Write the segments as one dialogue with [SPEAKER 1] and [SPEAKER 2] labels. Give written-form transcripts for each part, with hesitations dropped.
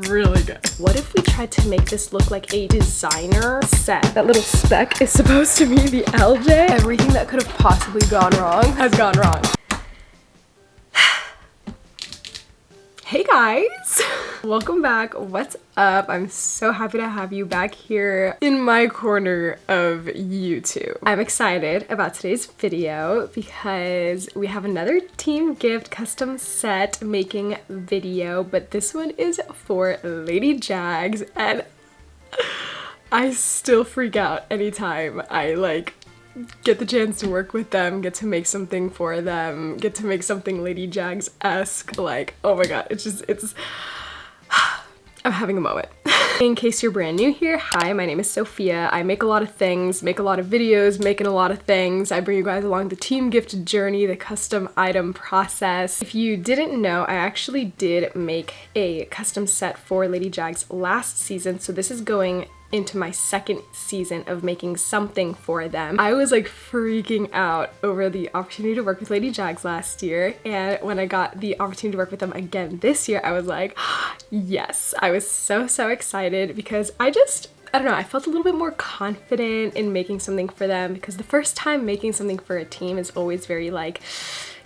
[SPEAKER 1] really good. What if we tried to make this look like a designer set? That little speck is supposed to be the LJ. Everything that could have possibly gone wrong has gone wrong. Hey guys! Welcome back. What's up? I'm so happy to have you back here in my corner of YouTube. I'm excited about today's video because we have another team gift custom set making video, but this one is for Lady Jags, and I still freak out anytime I get the chance to work with them, get to make something for them, get to make something Lady Jags-esque. Like, oh my god, it's I'm having a moment. In case you're brand new here, hi, my name is Sophia. I make a lot of things, make a lot of videos, making a lot of things. I bring you guys along the team gift journey, the custom item process. If you didn't know, I actually did make a custom set for Lady Jags last season, so this is going into my second season of making something for them. I was like freaking out over the opportunity to work with Lady Jags last year, and when I got the opportunity to work with them again this year, I was like, yes. I was so excited because I don't know, I felt a little bit more confident in making something for them, because the first time making something for a team is always very like,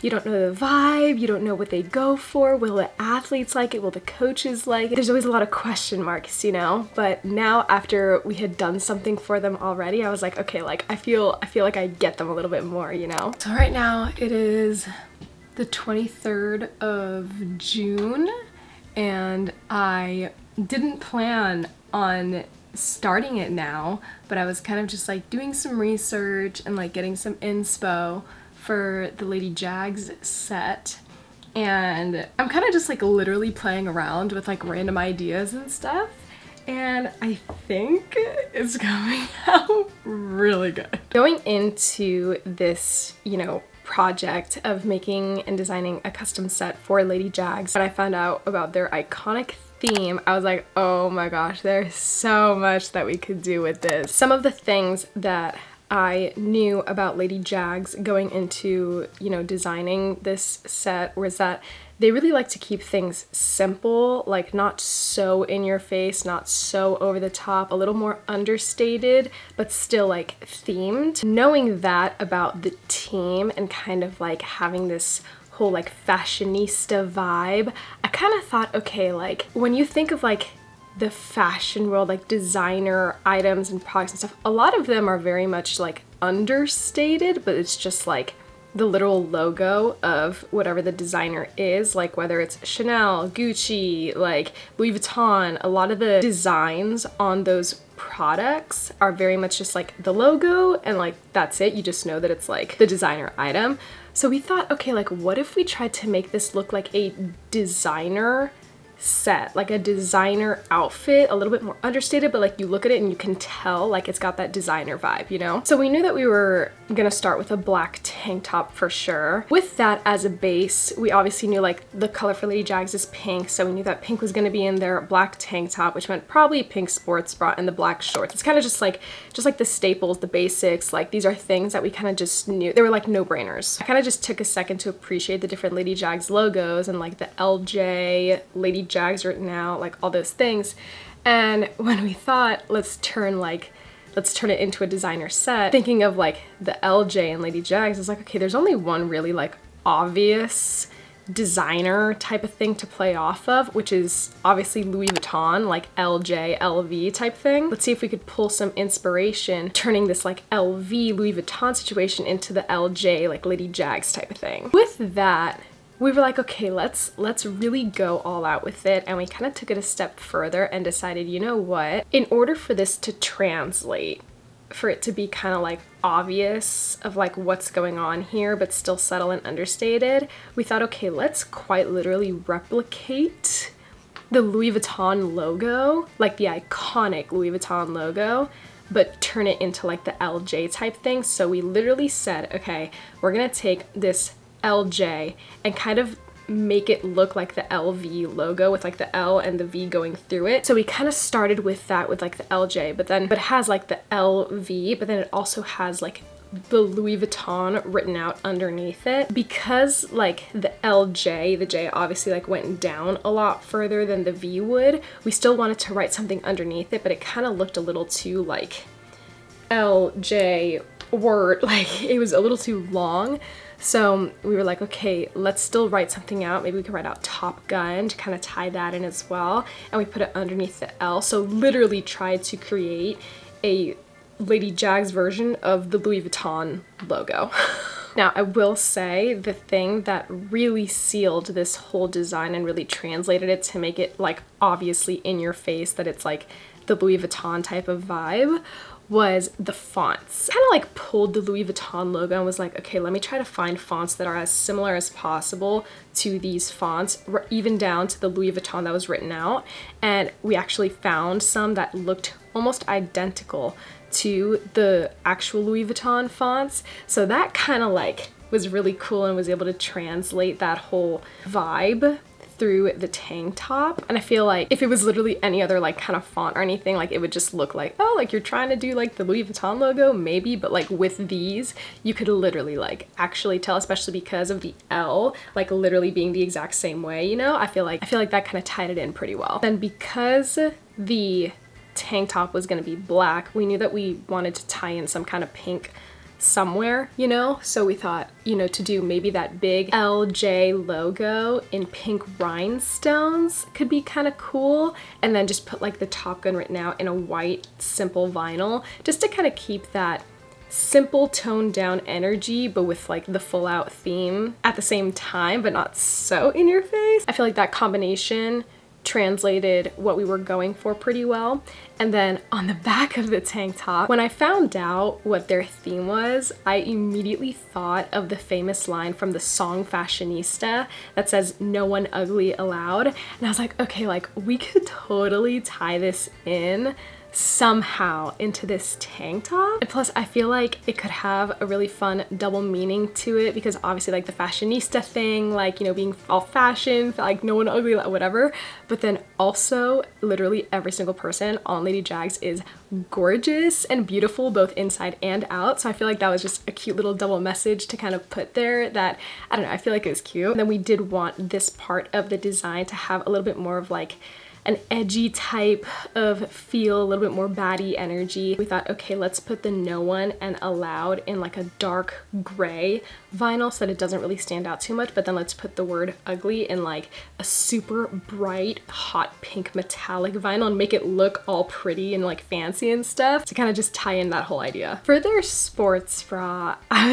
[SPEAKER 1] you don't know the vibe, you don't know what they go for, will the athletes like it, will the coaches like it? There's always a lot of question marks, you know? But now after we had done something for them already, I was like, okay, I feel like I get them a little bit more, you know? So right now it is the 23rd of June, and I didn't plan on starting it now, but I was kind of just doing some research and getting some inspo for the Lady Jags set, and I'm kind of just literally playing around with random ideas and stuff, and I think it's coming out really good. Going into this, project of making and designing a custom set for Lady Jags, when I found out about their iconic theme, I was like, oh my gosh, there's so much that we could do with this. Some of the things that I knew about Lady Jags going into, designing this set was that they really like to keep things simple, not so in your face, not so over the top, a little more understated, but still themed. Knowing that about the team and kind of having this whole fashionista vibe, I kind of thought, okay, when you think of the fashion world, designer items and products and stuff, a lot of them are very much understated, but it's just the literal logo of whatever the designer is, whether it's Chanel, Gucci, Louis Vuitton. A lot of the designs on those products are very much just the logo, and that's it. You just know that it's the designer item. So we thought, okay, what if we tried to make this look like a designer set, a designer outfit, a little bit more understated, but you look at it and you can tell it's got that designer vibe, you know? So we knew that we were gonna start with a black tank top for sure. With that as a base, we obviously knew the color for Lady Jags is pink, so we knew that pink was gonna be in their black tank top, which meant probably pink sports bra and the black shorts. It's kind of just the staples, the basics. These are things that we kind of just knew. They were no-brainers. I kind of just took a second to appreciate the different Lady Jags logos and the LJ, Lady Jags written out, all those things. And when we thought, let's turn it into a designer set, thinking of the LJ and Lady Jags, is okay, there's only one really obvious designer type of thing to play off of, which is obviously Louis Vuitton, LJ, LV type thing. Let's see if we could pull some inspiration, turning this LV, Louis Vuitton situation into the LJ, Lady Jags type of thing. With that, we were okay, let's really go all out with it, and we kind of took it a step further and decided, you know what, in order for this to translate, for it to be kind of obvious of what's going on here but still subtle and understated, we thought, okay, let's quite literally replicate the Louis Vuitton logo, the iconic Louis Vuitton logo, but turn it into the LJ type thing. So we literally said, okay, we're gonna take this LJ and kind of make it look like the LV logo with the L and the V going through it. So we kind of started with that with the LJ, but it has the LV, but then it also has the Louis Vuitton written out underneath it. Because like the LJ, the J obviously like went down a lot further than the V would, we still wanted to write something underneath it, but it kind of looked a little too like LJ word, like it was a little too long. So we were like, okay, let's still write something out. Maybe we could write out Top Gun to kind of tie that in as well. And we put it underneath the L. So literally tried to create a Lady Jags version of the Louis Vuitton logo. Now, I will say the thing that really sealed this whole design and really translated it to make it like obviously in your face that it's like the Louis Vuitton type of vibe was the fonts. Kind of like pulled the Louis Vuitton logo and was like, okay, let me try to find fonts that are as similar as possible to these fonts, even down to the Louis Vuitton that was written out. And we actually found some that looked almost identical to the actual Louis Vuitton fonts. So that kind of like was really cool and was able to translate that whole vibe through the tank top. And I feel like if it was literally any other like kind of font or anything, like it would just look like, oh, like you're trying to do like the Louis Vuitton logo, maybe, but like with these, you could literally like actually tell, especially because of the L, like literally being the exact same way, you know? I feel like that kind of tied it in pretty well. Then because the tank top was going to be black, we knew that we wanted to tie in some kind of pink somewhere, you know? So we thought, you know, to do maybe that big LJ logo in pink rhinestones could be kind of cool, and then just put like the Top Gun written out in a white simple vinyl, just to kind of keep that simple toned down energy but with like the full out theme at the same time, but not so in your face. I feel like that combination translated what we were going for pretty well. And then on the back of the tank top, when I found out what their theme was, I immediately thought of the famous line from the song Fashionista that says, "No one ugly allowed." And I was like, okay, like we could totally tie this in somehow into this tank top. And plus I feel like it could have a really fun double meaning to it, because obviously like the fashionista thing, like, you know, being all fashion, like no one ugly, whatever, but then also literally every single person on Lady Jags is gorgeous and beautiful both inside and out. So I feel like that was just a cute little double message to kind of put there that, I don't know, I feel like it was cute. And then we did want this part of the design to have a little bit more of like an edgy type of feel, a little bit more baddie energy. We thought, okay, let's put the no one and allowed in like a dark gray vinyl so that it doesn't really stand out too much, but then let's put the word ugly in like a super bright hot pink metallic vinyl and make it look all pretty and like fancy and stuff to kind of just tie in that whole idea. For their sports bra, I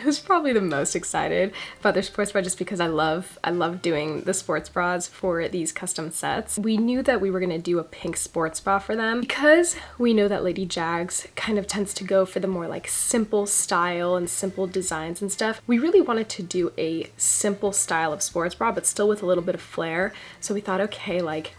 [SPEAKER 1] was probably the most excited about their sports bra just because I love doing the sports bras for these custom sets. We knew that we were gonna do a pink sports bra for them because we know that Lady Jags kind of tends to go for the more like simple style and simple designs and stuff. We really wanted to do a simple style of sports bra but still with a little bit of flair. So we thought, okay, like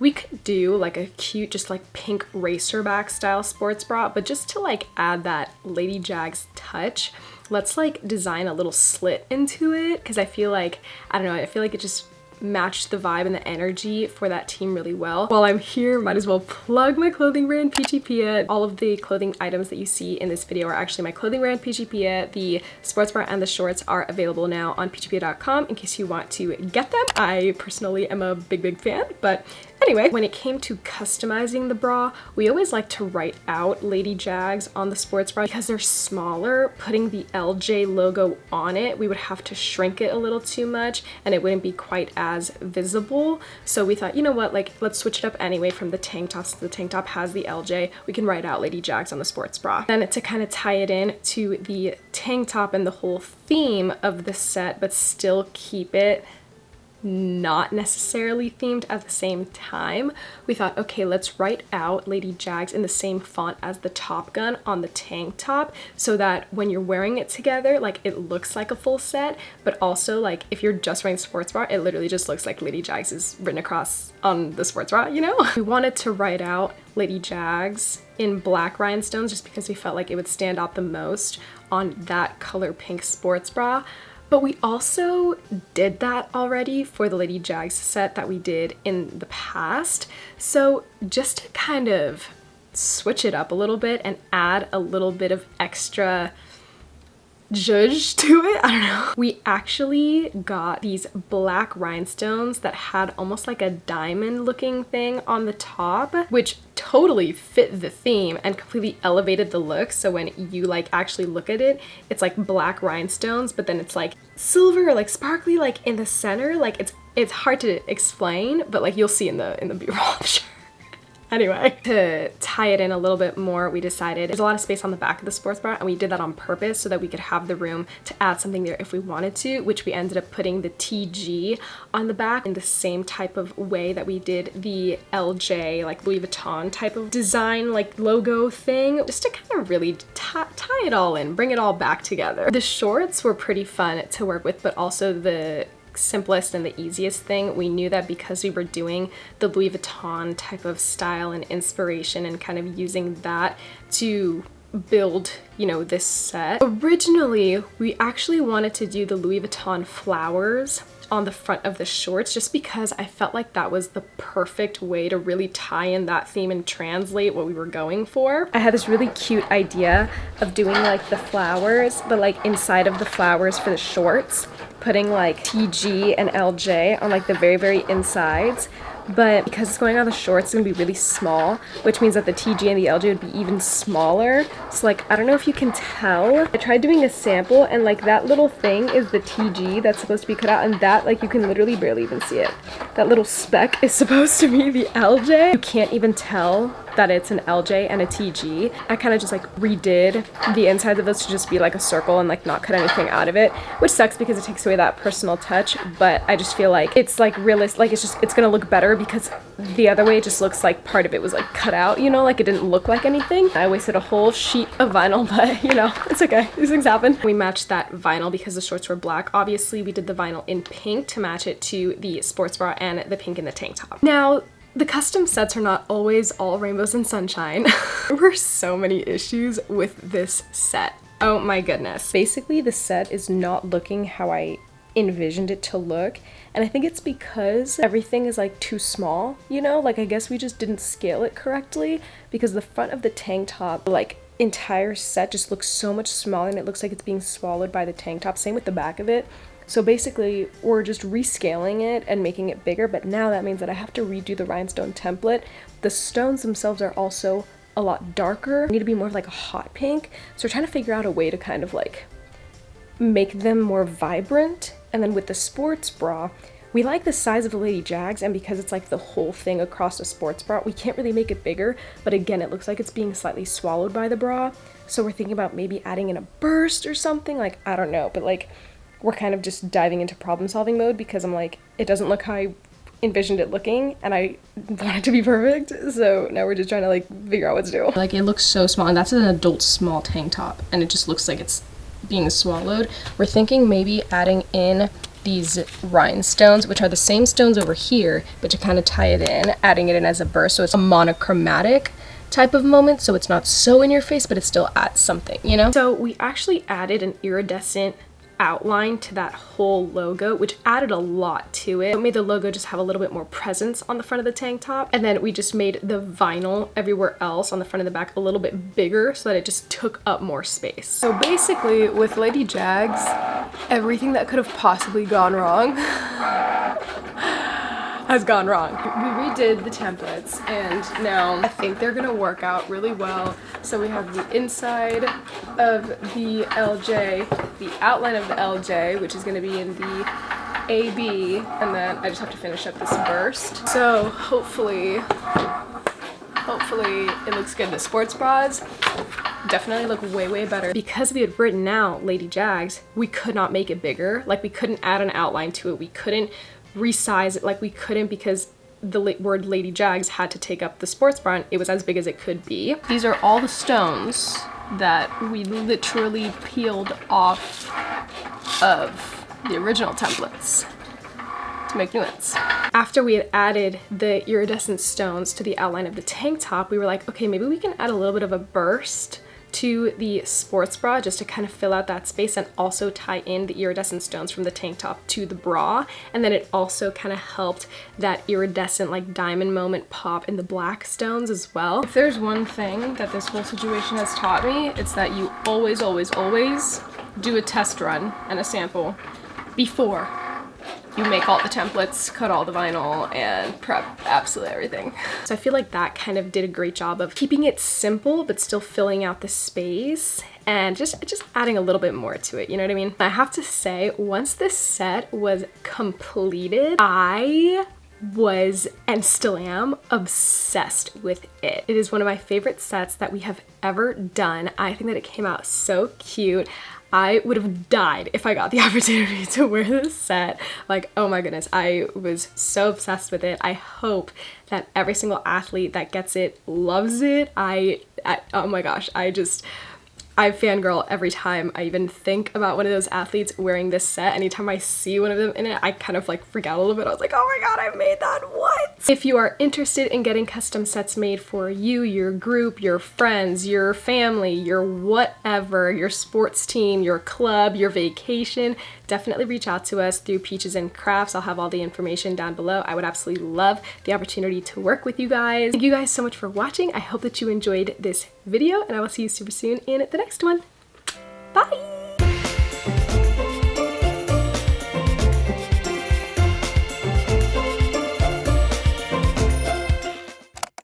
[SPEAKER 1] we could do like a cute just like pink racerback style sports bra, but just to like add that Lady Jags touch, let's like design a little slit into it, because I feel like, I don't know, I feel like it just matched the vibe and the energy for that team really well. While I'm here, might as well plug my clothing brand, Peachy Pia. All of the clothing items that you see in this video are actually my clothing brand, Peachy Pia. The sports bra and the shorts are available now on peachypia.com in case you want to get them. I personally am a big fan, but anyway, when it came to customizing the bra, we always like to write out Lady Jags on the sports bra because they're smaller. Putting the LJ logo on it, we would have to shrink it a little too much and it wouldn't be quite as visible. So we thought, you know what, like let's switch it up anyway from the tank top. Since the tank top has the LJ, we can write out Lady Jags on the sports bra. Then to kind of tie it in to the tank top and the whole theme of the set, but still keep it not necessarily themed at the same time, we thought, okay, let's write out Lady Jags in the same font as the Top Gun on the tank top so that when you're wearing it together, like it looks like a full set, but also like if you're just wearing sports bra, it literally just looks like Lady Jags is written across on the sports bra, you know? We wanted to write out Lady Jags in black rhinestones just because we felt like it would stand out the most on that color pink sports bra. But we also did that already for the Lady Jags set that we did in the past. So just to kind of switch it up a little bit and add a little bit of extra zhuzh to it. I don't know. We actually got these black rhinestones that had almost like a diamond looking thing on the top, which totally fit the theme and completely elevated the look. So when you like actually look at it, it's like black rhinestones, but then it's like silver or like sparkly like in the center. Like it's hard to explain, but like you'll see in the B-roll, I'm sure. Anyway, to tie it in a little bit more, we decided there's a lot of space on the back of the sports bra, and we did that on purpose so that we could have the room to add something there if we wanted to, which we ended up putting the TG on the back in the same type of way that we did the LJ, like Louis Vuitton type of design, like logo thing, just to kind of really tie it all in, bring it all back together. The shorts were pretty fun to work with, but also the simplest and the easiest thing. We knew that because we were doing the Louis Vuitton type of style and inspiration and kind of using that to build, you know, this set. Originally, we actually wanted to do the Louis Vuitton flowers on the front of the shorts just because I felt like that was the perfect way to really tie in that theme and translate what we were going for. I had this really cute idea of doing like the flowers, but like inside of the flowers for the shorts, putting like TG and LJ on like the very insides. But because it's going on the shorts, it's gonna be really small, which means that the TG and the LJ would be even smaller. So like, I don't know if you can tell. I tried doing a sample and like that little thing is the TG that's supposed to be cut out, and that like you can literally barely even see it. That little speck is supposed to be the LJ. You can't even tell that it's an LJ and a TG. I kind of just like redid the insides of this to just be like a circle and like not cut anything out of it, which sucks because it takes away that personal touch, but I just feel like it's like realistic, like it's gonna look better because the other way it just looks like part of it was like cut out, you know, like it didn't look like anything. I wasted a whole sheet of vinyl, but you know, it's okay, these things happen. We matched that vinyl because the shorts were black. Obviously we did the vinyl in pink to match it to the sports bra and the pink in the tank top. Now, the custom sets are not always all rainbows and sunshine. There were so many issues with this set. Oh my goodness. Basically, the set is not looking how I envisioned it to look, and I think it's because everything is like too small, you know? Like I guess we just didn't scale it correctly because the front of the tank top, like entire set just looks so much smaller and it looks like it's being swallowed by the tank top. Same with the back of it. So basically, we're just rescaling it and making it bigger, but now that means that I have to redo the rhinestone template. The stones themselves are also a lot darker. They need to be more of like a hot pink. So we're trying to figure out a way to kind of like make them more vibrant. And then with the sports bra, we like the size of the Lady Jags, and because it's like the whole thing across a sports bra, we can't really make it bigger, but again, it looks like it's being slightly swallowed by the bra. So we're thinking about maybe adding in a burst or something, like, I don't know, but like, we're kind of just diving into problem solving mode because I'm like, it doesn't look how I envisioned it looking and I want it to be perfect. So now we're just trying to like figure out what to do. Like it looks so small, and that's an adult small tank top and it just looks like it's being swallowed. We're thinking maybe adding in these rhinestones, which are the same stones over here, but to kind of tie it in, adding it in as a burst. So it's a monochromatic type of moment. So it's not so in your face, but it still adds something, you know? So we actually added an iridescent outline to that whole logo, which added a lot to it. It made the logo just have a little bit more presence on the front of the tank top, and then we just made the vinyl everywhere else on the front and the back a little bit bigger so that it just took up more space. So basically with Lady Jags, everything that could have possibly gone wrong has gone wrong. We redid the templates and now I think they're gonna work out really well. So we have the inside of the LJ, the outline of the LJ, which is gonna be in the AB, and then I just have to finish up this burst. So hopefully it looks good. The sports bras definitely look way better. Because we had written out Lady Jags, we could not make it bigger. Like we couldn't add an outline to it. We couldn't resize it, like we couldn't, because the word Lady Jags had to take up the sports bra and it was as big as it could be. These are all the stones that we literally peeled off of the original templates to make new ones. After we had added the iridescent stones to the outline of the tank top, we were like, okay, maybe we can add a little bit of a burst to the sports bra just to kind of fill out that space and also tie in the iridescent stones from the tank top to the bra. And then it also kind of helped that iridescent like diamond moment pop in the black stones as well. If there's one thing that this whole situation has taught me, it's that you always, always, always do a test run and a sample before you make all the templates, cut all the vinyl, and prep absolutely everything. So I feel like that kind of did a great job of keeping it simple, but still filling out the space and just adding a little bit more to it, you know what I mean? I have to say, once this set was completed, I was and still am obsessed with it. It is one of my favorite sets that we have ever done. I think that it came out so cute. I would have died if I got the opportunity to wear this set. Like, oh my goodness, I was so obsessed with it. I hope that every single athlete that gets it loves it. Oh my gosh, I fangirl every time I even think about one of those athletes wearing this set. Anytime I see one of them in it, I kind of like freak out a little bit. I was like, oh my god, I made that, what? If you are interested in getting custom sets made for you, your group, your friends, your family, your whatever, your sports team, your club, your vacation, definitely reach out to us through Peaches and Crafts. I'll have all the information down below. I would absolutely love the opportunity to work with you guys. Thank you guys so much for watching. I hope that you enjoyed this video, and I will see you super soon in the next one. Bye!